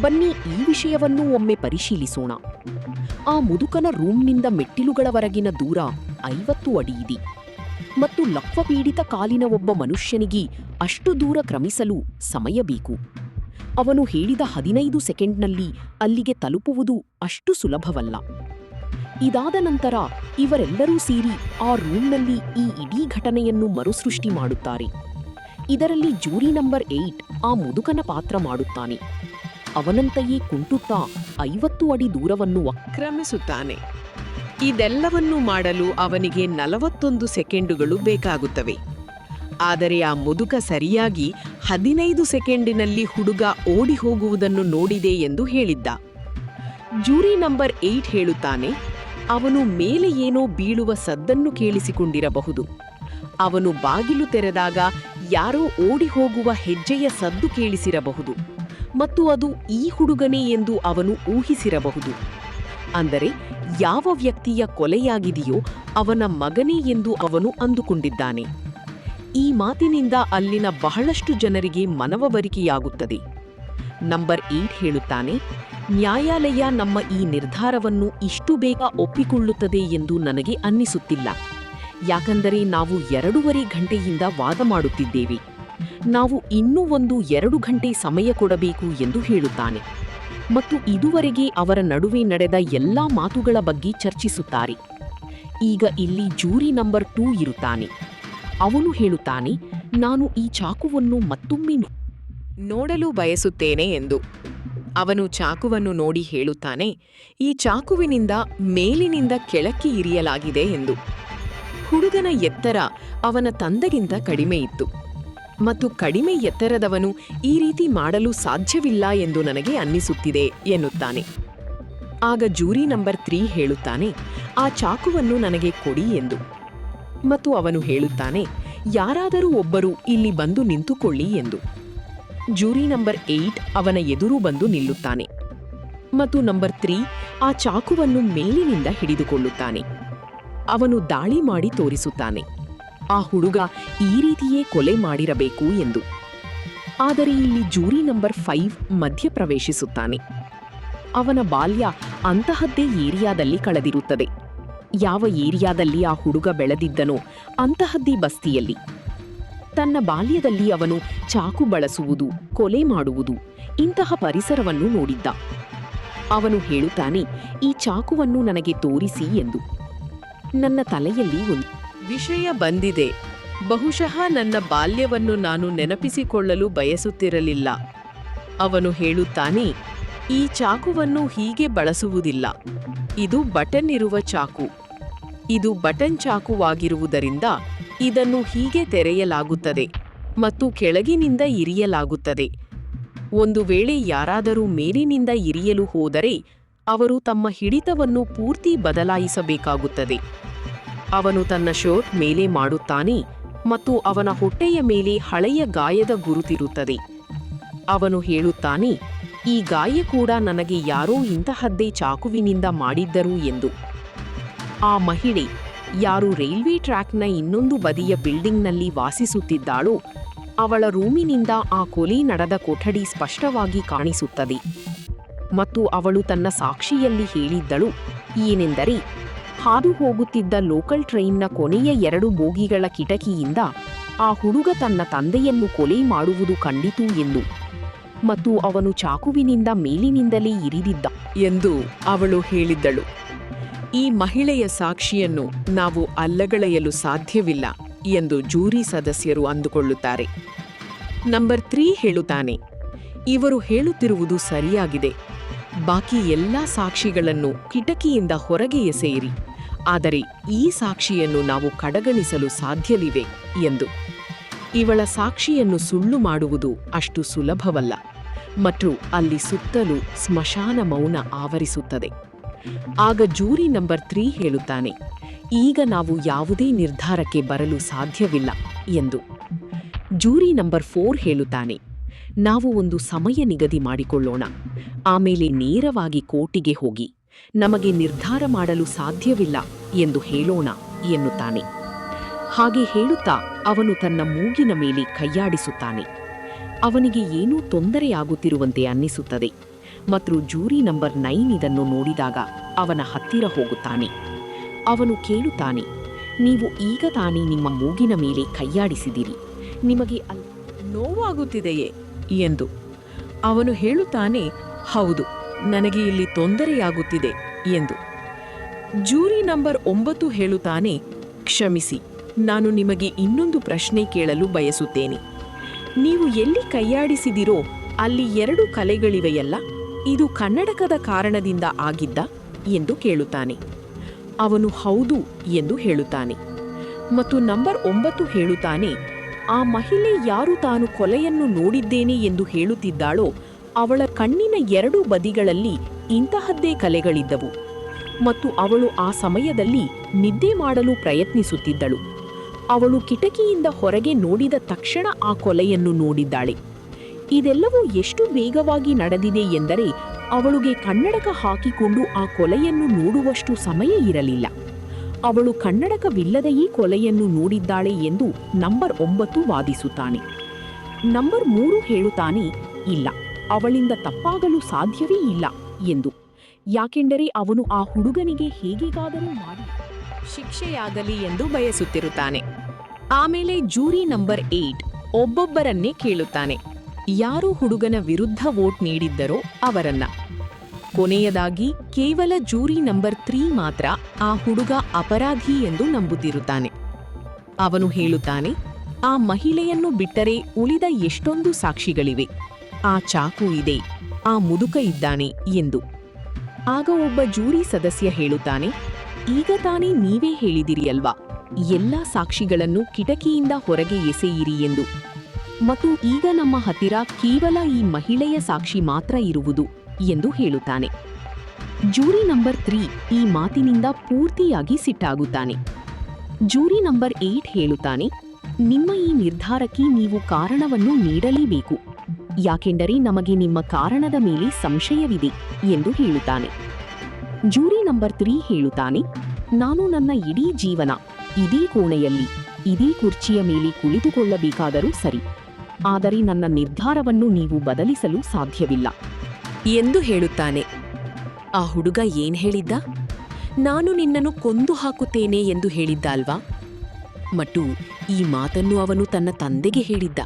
ಬನ್ನಿ ಈ ವಿಷಯವನ್ನು ಒಮ್ಮೆ ಪರಿಶೀಲಿಸೋಣ. ಆ ಮುದುಕನ ರೂಮ್ನಿಂದ ಮೆಟ್ಟಿಲುಗಳವರೆಗಿನ ದೂರ 50 ಅಡಿ ಇದೆ ಮತ್ತು ಲಕ್ವಪೀಡಿತ ಕಾಲಿನ ಒಬ್ಬ ಮನುಷ್ಯನಿಗೆ ಅಷ್ಟು ದೂರ ಕ್ರಮಿಸಲು ಸಮಯ ಬೇಕು. ಅವನು ಹೇಳಿದ 15 ಸೆಕೆಂಡ್ನಲ್ಲಿ ಅಲ್ಲಿಗೆ ತಲುಪುವುದು ಅಷ್ಟು ಸುಲಭವಲ್ಲ. ಇದಾದ ನಂತರ ಇವರೆಲ್ಲರೂ ಸೇರಿ ಆ ರೂಮ್ನಲ್ಲಿ ಈ ಇಡೀ ಘಟನೆಯನ್ನು ಮರುಸೃಷ್ಟಿ ಮಾಡುತ್ತಾರೆ. ಇದರಲ್ಲಿ ಜೂರಿ ನಂಬರ್ 8 ಆ ಮುದುಕನ ಪಾತ್ರ ಮಾಡುತ್ತಾನೆ. ಅವನಂತೆಯೇ ಕುಂಟುತ್ತಾ 50 ಅಡಿ ದೂರವನ್ನು ಕ್ರಮಿಸುತ್ತಾನೆ. ಇದೆಲ್ಲವನ್ನೂ ಮಾಡಲು ಅವನಿಗೆ 41 ಸೆಕೆಂಡುಗಳು ಬೇಕಾಗುತ್ತವೆ. ಆದರೆ ಆ ಮುದುಕ ಸರಿಯಾಗಿ 15 ಸೆಕೆಂಡಿನಲ್ಲಿ ಹುಡುಗ ಓಡಿ ಹೋಗುವುದನ್ನು ನೋಡಿದೆ ಎಂದು ಹೇಳಿದ್ದ. ಜೂರಿ ನಂಬರ್ 8 ಹೇಳುತ್ತಾನೆ, ಅವನು ಮೇಲೆ ಏನೋ ಬೀಳುವ ಸದ್ದನ್ನು ಕೇಳಿಸಿಕೊಂಡಿರಬಹುದು. ಅವನು ಬಾಗಿಲು ತೆರೆದಾಗ ಯಾರೋ ಓಡಿ ಹೋಗುವ ಹೆಜ್ಜೆಯ ಸದ್ದು ಕೇಳಿಸಿರಬಹುದು ಮತ್ತು ಅದು ಈ ಹುಡುಗನೇ ಎಂದು ಅವನು ಊಹಿಸಿರಬಹುದು. ಅಂದರೆ ಯಾವ ವ್ಯಕ್ತಿಯ ಕೊಲೆಯಾಗಿದೆಯೋ ಅವನ ಮಗನೇ ಎಂದು ಅವನು ಅಂದುಕೊಂಡಿದ್ದಾನೆ. ಈ ಮಾತಿನಿಂದ ಅಲ್ಲಿನ ಬಹಳಷ್ಟು ಜನರಿಗೆ ಮನವರಿಕೆಯಾಗುತ್ತದೆ. ನಂಬರ್ 8 ಹೇಳುತ್ತಾನೆ, ನ್ಯಾಯಾಲಯ ನಮ್ಮ ಈ ನಿರ್ಧಾರವನ್ನು ಇಷ್ಟು ಬೇಗ ಒಪ್ಪಿಕೊಳ್ಳುತ್ತದೆ ಎಂದು ನನಗೆ ಅನ್ನಿಸುತ್ತಿಲ್ಲ. ಯಾಕಂದರೆ ನಾವು 2.5 ಗಂಟೆಯಿಂದ ವಾದ ಮಾಡುತ್ತಿದ್ದೇವೆ. ನಾವು ಇನ್ನೂ 2 ಗಂಟೆ ಸಮಯ ಕೊಡಬೇಕು ಎಂದು ಹೇಳುತ್ತಾನೆ ಮತ್ತು ಇದುವರೆಗೆ ಅವರ ನಡುವೆ ನಡೆದ ಎಲ್ಲಾ ಮಾತುಗಳ ಬಗ್ಗೆ ಚರ್ಚಿಸುತ್ತಾರೆ. ಈಗ ಇಲ್ಲಿ ಜೂರಿ ನಂಬರ್ 2 ಇರುತ್ತಾನೆ. ಅವನು ಹೇಳುತ್ತಾನೆ, ನಾನು ಈ ಚಾಕುವನ್ನು ಮತ್ತೊಮ್ಮೆ ನೋಡಲು ಬಯಸುತ್ತೇನೆ ಎಂದು. ಅವನು ಚಾಕುವನ್ನು ನೋಡಿ ಹೇಳುತ್ತಾನೆ, ಈ ಚಾಕುವಿನಿಂದ ಮೇಲಿನಿಂದ ಕೆಳಕ್ಕೆ ಇರಿಯಲಾಗಿದೆ ಎಂದು. ಹುಡುಗನ ಎತ್ತರ ಅವನ ತಂದೆಗಿಂತ ಕಡಿಮೆ ಇತ್ತು ಮತ್ತು ಕಡಿಮೆ ಎತ್ತರದವನು ಈ ರೀತಿ ಮಾಡಲು ಸಾಧ್ಯವಿಲ್ಲ ಎಂದು ನನಗೆ ಅನ್ನಿಸುತ್ತಿದೆ ಎನ್ನುತ್ತಾನೆ. ಆಗ ಜೂರಿ ನಂಬರ್ 3 ಹೇಳುತ್ತಾನೆ, ಆ ಚಾಕುವನ್ನು ನನಗೆ ಕೊಡಿ ಎಂದು. ಮತ್ತು ಅವನು ಹೇಳುತ್ತಾನೆ, ಯಾರಾದರೂ ಒಬ್ಬರು ಇಲ್ಲಿ ಬಂದು ನಿಂತುಕೊಳ್ಳಿ ಎಂದು. ಜೂರಿ ನಂಬರ್ 8 ಅವನ ಎದುರು ಬಂದು ನಿಲ್ಲುತ್ತಾನೆ ಮತ್ತು ನಂಬರ್ 3 ಆ ಚಾಕುವನ್ನು ಮೇಲಿನಿಂದ ಹಿಡಿದುಕೊಳ್ಳುತ್ತಾನೆ. ಅವನು ದಾಳಿ ಮಾಡಿ ತೋರಿಸುತ್ತಾನೆ, ಆ ಹುಡುಗ ಈ ರೀತಿಯೇ ಕೊಲೆ ಮಾಡಿರಬೇಕು ಎಂದು. ಆದರೆ ಇಲ್ಲಿ ಜೂರಿ ನಂಬರ್ 5 ಮಧ್ಯಪ್ರವೇಶಿಸುತ್ತಾನೆ. ಅವನ ಬಾಲ್ಯ ಅಂತಹದ್ದೇ ಏರಿಯಾದಲ್ಲಿ ಕಳೆದಿರುತ್ತದೆ. ಯಾವ ಏರಿಯಾದಲ್ಲಿ ಆ ಹುಡುಗ ಬೆಳೆದಿದ್ದನೋ ಅಂತಹದ್ದೇ ಬಸ್ತಿಯಲ್ಲಿ. ತನ್ನ ಬಾಲ್ಯದಲ್ಲಿ ಅವನು ಚಾಕು ಬಳಸುವುದು, ಕೊಲೆ ಮಾಡುವುದು, ಇಂತಹ ಪರಿಸರವನ್ನು ನೋಡಿದ್ದ. ಅವನು ಹೇಳುತ್ತಾನೆ, ಈ ಚಾಕುವನ್ನು ನನಗೆ ತೋರಿಸಿ ಎಂದು. ನನ್ನ ತಲೆಯಲ್ಲಿ ಒಂದು ವಿಷಯ ಬಂದಿದೆ. ಬಹುಶಃ ನನ್ನ ಬಾಲ್ಯವನ್ನು ನಾನು ನೆನಪಿಸಿಕೊಳ್ಳಲು ಬಯಸುತ್ತಿರಲಿಲ್ಲ. ಅವನು ಹೇಳುತ್ತಾನೆ, ಈ ಚಾಕುವನ್ನು ಹೀಗೆ ಬಳಸುವುದಿಲ್ಲ. ಇದು ಬಟನ್ ಇರುವ ಚಾಕು. ಇದು ಬಟನ್ ಚಾಕುವಾಗಿರುವುದರಿಂದ ಇದನ್ನು ಹೀಗೆ ತೆರೆಯಲಾಗುತ್ತದೆ ಮತ್ತು ಕೆಳಗಿನಿಂದ ಇರಿಯಲಾಗುತ್ತದೆ. ಒಂದು ವೇಳೆ ಯಾರಾದರೂ ಮೇಲಿನಿಂದ ಇರಿಯಲು ಹೋದರೆ ಅವರು ತಮ್ಮ ಹಿಡಿತವನ್ನು ಪೂರ್ತಿ ಬದಲಾಯಿಸಬೇಕಾಗುತ್ತದೆ. ಅವನು ತನ್ನ ಶರ್ಟ್ ಮೇಲೆ ಮಾಡುತ್ತಾನೆ ಮತ್ತು ಅವನ ಹೊಟ್ಟೆಯ ಮೇಲೆ ಹಳೆಯ ಗಾಯದ ಗುರುತಿರುತ್ತದೆ. ಅವನು ಹೇಳುತ್ತಾನೆ, ಈ ಗಾಯ ಕೂಡ ನನಗೆ ಯಾರೋ ಇಂತಹದ್ದೇ ಚಾಕುವಿನಿಂದ ಮಾಡಿದ್ದರು ಎಂದು. ಆ ಮಹಿಳೆ ಯಾರು ರೈಲ್ವೆ ಟ್ರ್ಯಾಕ್ನ ಇನ್ನೊಂದು ಬದಿಯ ಬಿಲ್ಡಿಂಗ್ನಲ್ಲಿ ವಾಸಿಸುತ್ತಿದ್ದಾಳೋ ಅವಳ ರೂಮಿನಿಂದ ಆ ಕೊಲೆ ನಡೆದ ಕೊಠಡಿ ಸ್ಪಷ್ಟವಾಗಿ ಕಾಣಿಸುತ್ತದೆ. ಮತ್ತು ಅವಳು ತನ್ನ ಸಾಕ್ಷಿಯಲ್ಲಿ ಹೇಳಿದ್ದಳು ಏನೆಂದರೆ, ಹಾದು ಹೋಗುತ್ತಿದ್ದ ಲೋಕಲ್ ಟ್ರೈನ್ನ ಕೊನೆಯ 2 ಬೋಗಿಗಳ ಕಿಟಕಿಯಿಂದ ಆ ಹುಡುಗ ತನ್ನ ತಂದೆಯನ್ನು ಕೊಲೆ ಮಾಡುವುದು ಕಂಡಿತು ಎಂದು ಮತ್ತು ಅವನು ಚಾಕುವಿನಿಂದ ಮೇಲಿನಿಂದಲೇ ಇರಿದಿದ್ದ ಎಂದು ಅವಳು ಹೇಳಿದ್ದಳು. ಈ ಮಹಿಳೆಯ ಸಾಕ್ಷಿಯನ್ನು ನಾವು ಅಲ್ಲಗಳೆಯಲು ಸಾಧ್ಯವಿಲ್ಲ ಎಂದು ಜೂರಿ ಸದಸ್ಯರು ಅಂದುಕೊಳ್ಳುತ್ತಾರೆ. ನಂಬರ್ 3 ಹೇಳುತ್ತಾನೆ, ಇವರು ಹೇಳುತ್ತಿರುವುದು ಸರಿಯಾಗಿದೆ. ಬಾಕಿ ಎಲ್ಲ ಸಾಕ್ಷಿಗಳನ್ನು ಕಿಟಕಿಯಿಂದ ಹೊರಗೆ ಎಸೆಯಿರಿ, ಆದರೆ ಈ ಸಾಕ್ಷಿಯನ್ನು ನಾವು ಕಡೆಗಣಿಸಲು ಸಾಧ್ಯವಿವೆ ಎಂದು. ಇವಳ ಸಾಕ್ಷಿಯನ್ನು ಸುಳ್ಳು ಮಾಡುವುದು ಅಷ್ಟು ಸುಲಭವಲ್ಲ ಮತ್ತು ಅಲ್ಲಿ ಸುತ್ತಲೂ ಸ್ಮಶಾನ ಮೌನ ಆವರಿಸುತ್ತದೆ. ಆಗ ಜೂರಿ ನಂಬರ್ 3 ಹೇಳುತ್ತಾನೆ, ಈಗ ನಾವು ಯಾವುದೇ ನಿರ್ಧಾರಕ್ಕೆ ಬರಲು ಸಾಧ್ಯವಿಲ್ಲ ಎಂದು. ಜೂರಿ ನಂಬರ್ 4 ಹೇಳುತ್ತಾನೆ, ನಾವು ಒಂದು ಸಮಯ ನಿಗದಿ ಮಾಡಿಕೊಳ್ಳೋಣ, ಆಮೇಲೆ ನೇರವಾಗಿ ಕೋರ್ಟಿಗೆ ಹೋಗಿ ನಮಗೆ ನಿರ್ಧಾರ ಮಾಡಲು ಸಾಧ್ಯವಿಲ್ಲ ಎಂದು ಹೇಳೋಣ ಎನ್ನುತ್ತಾನೆ. ಹಾಗೆ ಹೇಳುತ್ತಾ ಅವನು ತನ್ನ ಮೂಗಿನ ಮೇಲೆ ಕೈಯಾಡಿಸುತ್ತಾನೆ. ಅವನಿಗೆ ಏನೂ ತೊಂದರೆಯಾಗುತ್ತಿರುವಂತೆ ಅನ್ನಿಸುತ್ತದೆ ಮತ್ತು ಜೂರಿ ನಂಬರ್ 9 ಇದನ್ನು ನೋಡಿದಾಗ ಅವನ ಹತ್ತಿರ ಹೋಗುತ್ತಾನೆ. ಅವನು ಕೇಳುತ್ತಾನೆ, ನೀವು ಈಗ ತಾನೇ ನಿಮ್ಮ ಮೂಗಿನ ಮೇಲೆ ಕೈಯಾಡಿಸಿದಿರಿ, ನಿಮಗೆ ನೋವಾಗುತ್ತಿದೆಯೇ ಎಂದು. ಅವನು ಹೇಳುತ್ತಾನೆ, ಹೌದು, ನನಗೆ ಇಲ್ಲಿ ತೊಂದರೆಯಾಗುತ್ತಿದೆ ಎಂದು. ಜೂರಿ ನಂಬರ್ 9 ಹೇಳುತ್ತಾನೆ, ಕ್ಷಮಿಸಿ, ನಾನು ನಿಮಗೆ ಇನ್ನೊಂದು ಪ್ರಶ್ನೆ ಕೇಳಲು ಬಯಸುತ್ತೇನೆ. ನೀವು ಎಲ್ಲಿ ಕೈಯಾಡಿಸಿದಿರೋ ಅಲ್ಲಿ 2 ಕಲೆಗಳಿವೆಯಲ್ಲ, ಇದು ಕನ್ನಡಕದ ಕಾರಣದಿಂದ ಆಗಿದ್ದ ಎಂದು ಕೇಳುತ್ತಾನೆ. ಅವನು ಹೌದು ಎಂದು ಹೇಳುತ್ತಾನೆ. ಮತ್ತು ನಂಬರ್ 9 ಹೇಳುತ್ತಾನೆ, ಆ ಮಹಿಳೆ ಯಾರು ತಾನು ಕೊಲೆಯನ್ನು ನೋಡಿದ್ದೇನೆ ಎಂದು ಹೇಳುತ್ತಿದ್ದಾಳೋ ಅವಳ ಕಣ್ಣಿನ 2 ಬದಿಗಳಲ್ಲಿ ಇಂತಹದ್ದೇ ಕಲೆಗಳಿದ್ದವು ಮತ್ತು ಅವಳು ಆ ಸಮಯದಲ್ಲಿ ನಿದ್ದೆ ಮಾಡಲು ಪ್ರಯತ್ನಿಸುತ್ತಿದ್ದಳು. ಅವಳು ಕಿಟಕಿಯಿಂದ ಹೊರಗೆ ನೋಡಿದ ತಕ್ಷಣ ಆ ಕೊಲೆಯನ್ನು ನೋಡಿದ್ದಾಳೆ. ಇದೆಲ್ಲವೂ ಎಷ್ಟು ವೇಗವಾಗಿ ನಡೆದಿದೆ ಎಂದರೆ ಅವಳಿಗೆ ಕನ್ನಡಕ ಹಾಕಿಕೊಂಡು ಆ ಕೊಲೆಯನ್ನು ನೋಡುವಷ್ಟು ಸಮಯ ಇರಲಿಲ್ಲ. ಅವಳು ಕನ್ನಡಕವಿಲ್ಲದೆಯೇ ಕೊಲೆಯನ್ನು ನೋಡಿದ್ದಾಳೆ ಎಂದು ನಂಬರ್ 9 ವಾದಿಸುತ್ತಾನೆ. ನಂಬರ್ 3 ಹೇಳುತ್ತಾನೆ, ಇಲ್ಲ, ಅವಳಿಂದ ತಪ್ಪಾಗಲು ಸಾಧ್ಯವೇ ಇಲ್ಲ ಎಂದು. ಯಾಕೆಂದರೆ ಅವನು ಆ ಹುಡುಗನಿಗೆ ಹೇಗಾದರೂ ಮಾಡಿ ಶಿಕ್ಷೆಯಾಗಲಿ ಎಂದು ಬಯಸುತ್ತಿರುತ್ತಾನೆ. ಆಮೇಲೆ ಜೂರಿ ನಂಬರ್ 8 ಒಬ್ಬೊಬ್ಬರನ್ನೇ ಕೇಳುತ್ತಾನೆ, ಯಾರು ಹುಡುಗನ ವಿರುದ್ಧ ವೋಟ್ ನೀಡಿದ್ದರೋ ಅವರನ್ನ. ಕೊನೆಯದಾಗಿ ಕೇವಲ ಜೂರಿ ನಂಬರ್ 3 ಮಾತ್ರ ಆ ಹುಡುಗ ಅಪರಾಧಿ ಎಂದು ನಂಬುತ್ತಿರುತ್ತಾನೆ. ಅವನು ಹೇಳುತ್ತಾನೆ, ಆ ಮಹಿಳೆಯನ್ನು ಬಿಟ್ಟರೆ ಉಳಿದ ಎಷ್ಟೊಂದು ಸಾಕ್ಷಿಗಳಿವೆ, ಆ ಚಾಕು ಇದೆ, ಆ ಮುದುಕ ಇದ್ದಾನೆ ಎಂದು. ಆಗ ಒಬ್ಬ ಜೂರಿ ಸದಸ್ಯ ಹೇಳುತ್ತಾನೆ, ಈಗ ತಾನೇ ನೀವೇ ಹೇಳಿದಿರಿಯಲ್ವಾ, ಎಲ್ಲ ಸಾಕ್ಷಿಗಳನ್ನು ಕಿಟಕಿಯಿಂದ ಹೊರಗೆ ಎಸೆಯಿರಿ ಎಂದು. ಮತ್ತು ಈಗ ನಮ್ಮ ಹತ್ತಿರ ಕೇವಲ ಈ ಮಹಿಳೆಯ ಸಾಕ್ಷಿ ಮಾತ್ರ ಇರುವುದು ಎಂದು ಹೇಳುತ್ತಾನೆ. ಜೂರಿ ನಂಬರ್ 3 ಈ ಮಾತಿನಿಂದ ಪೂರ್ತಿಯಾಗಿ ಸಿಟ್ಟಾಗುತ್ತಾನೆ. ಜೂರಿ ನಂಬರ್ 8 ಹೇಳುತ್ತಾನೆ, ನಿಮ್ಮ ಈ ನಿರ್ಧಾರಕ್ಕೆ ನೀವು ಕಾರಣವನ್ನು ನೀಡಲೇಬೇಕು, ಯಾಕೆಂದರೆ ನಮಗೆ ನಿಮ್ಮ ಕಾರಣದ ಮೇಲೆ ಸಂಶಯವಿದೆ ಎಂದು ಹೇಳುತ್ತಾನೆ. ಜೂರಿ ನಂಬರ್ 3 ಹೇಳುತ್ತಾನೆ, ನಾನು ನನ್ನ ಇಡೀ ಜೀವನ ಇದೇ ಕೋಣೆಯಲ್ಲಿ ಇದೇ ಕುರ್ಚಿಯ ಮೇಲೆ ಕುಳಿತುಕೊಳ್ಳಬೇಕಾದರೂ ಸರಿ, ಆದರೆ ನನ್ನ ನಿರ್ಧಾರವನ್ನು ನೀವು ಬದಲಿಸಲು ಸಾಧ್ಯವಿಲ್ಲ ಎಂದು ಹೇಳುತ್ತಾನೆ. ಆ ಹುಡುಗ ಏನ್ ಹೇಳಿದ್ದ? ನಾನು ನಿನ್ನನ್ನು ಕೊಂದು ಹಾಕುತ್ತೇನೆ ಎಂದು ಹೇಳಿದ್ದ ಅಲ್ವಾ? ಮತ್ತು ಈ ಮಾತನ್ನು ಅವನು ತನ್ನ ತಂದೆಗೆ ಹೇಳಿದ್ದ.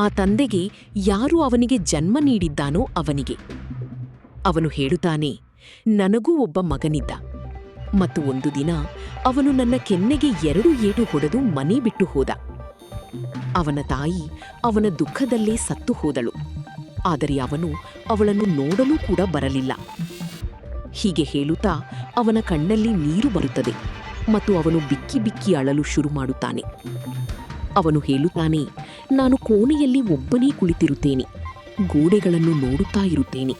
ಆ ತಂದೆಗೆ ಯಾರು ಅವನಿಗೆ ಜನ್ಮ ನೀಡಿದ್ದಾನೋ ಅವನಿಗೆ. ಅವನು ಹೇಳುತ್ತಾನೆ, ನನಗೂ ಒಬ್ಬ ಮಗನಿದ್ದ ಮತ್ತು ಒಂದು ದಿನ ಅವನು ನನ್ನ ಕೆನ್ನೆಗೆ 2 ಏಟು ಹೊಡೆದು ಮನೆ ಬಿಟ್ಟು ಹೋದ. ಅವನ ತಾಯಿ ಅವನ ದುಃಖದಲ್ಲೇ ಸತ್ತು ಹೋದಳು, ಆದರೆ ಅವನು ಅವಳನ್ನು ನೋಡಲೂ ಕೂಡ ಬರಲಿಲ್ಲ. ಹೀಗೆ ಹೇಳುತ್ತಾ ಅವನ ಕಣ್ಣಲ್ಲಿ ನೀರು ಬರುತ್ತದೆ ಮತ್ತು ಅವನು ಬಿಕ್ಕಿ ಬಿಕ್ಕಿ ಅಳಲು ಶುರು ಮಾಡುತ್ತಾನೆ. ಅವನು ಹೇಳುತ್ತಾನೆ, ನಾನು ಕೋಣೆಯಲ್ಲಿ ಒಬ್ಬನೇ ಕುಳಿತಿರುತ್ತೇನೆ, ಗೋಡೆಗಳನ್ನು ನೋಡುತ್ತಾ ಇರುತ್ತೇನೆ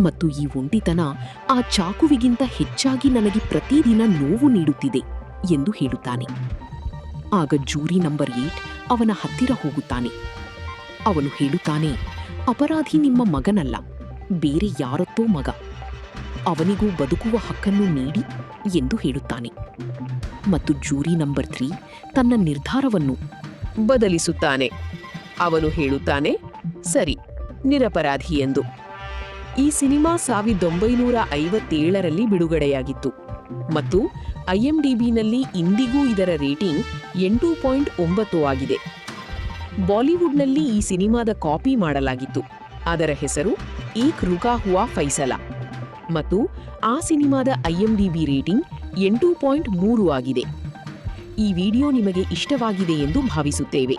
ಮತ್ತು ಈ ಒಂಟಿತನ ಆ ಚಾಕುವಿಗಿಂತ ಹೆಚ್ಚಾಗಿ ನನಗೆ ಪ್ರತಿದಿನ ನೋವು ನೀಡುತ್ತಿದೆ ಎಂದು ಹೇಳುತ್ತಾನೆ. ಆಗ ಜೂರಿ ನಂಬರ್ 8 ಅವನ ಹತ್ತಿರ ಹೋಗುತ್ತಾನೆ. ಅವನು ಹೇಳುತ್ತಾನೆ, ಅಪರಾಧಿ ನಿಮ್ಮ ಮಗನಲ್ಲ, ಬೇರೆ ಯಾರತ್ತೋ ಮಗ, ಅವನಿಗೂ ಬದುಕುವ ಹಕ್ಕನ್ನು ನೀಡಿ ಎಂದು ಹೇಳುತ್ತಾನೆ. ಮತ್ತು ಜೂರಿ ನಂಬರ್ 3 ತನ್ನ ನಿರ್ಧಾರವನ್ನು ಬದಲಿಸುತ್ತಾನೆ. ಅವನು ಹೇಳುತ್ತಾನೆ, ಸರಿ, ನಿರಪರಾಧಿ ಎಂದು. ಈ ಸಿನಿಮಾ 1957ರಲ್ಲಿ ಬಿಡುಗಡೆಯಾಗಿತ್ತು ಮತ್ತು IMDbನಲ್ಲಿ ಇಂದಿಗೂ ಇದರ ರೇಟಿಂಗ್ 8.9 ಆಗಿದೆ. ಬಾಲಿವುಡ್ನಲ್ಲಿ ಈ ಸಿನಿಮಾದ ಕಾಪಿ ಮಾಡಲಾಗಿತ್ತು. ಅದರ ಹೆಸರು ಏಕ್ ರುಕಾ ಹುವಾ ಫೈಸಲಾ ಮತ್ತು ಆ ಸಿನಿಮಾದ IMDb ರೇಟಿಂಗ್ 8.3 ಆಗಿದೆ. ಈ ವಿಡಿಯೋ ನಿಮಗೆ ಇಷ್ಟವಾಗಿದೆ ಎಂದು ಭಾವಿಸುತ್ತೇವೆ.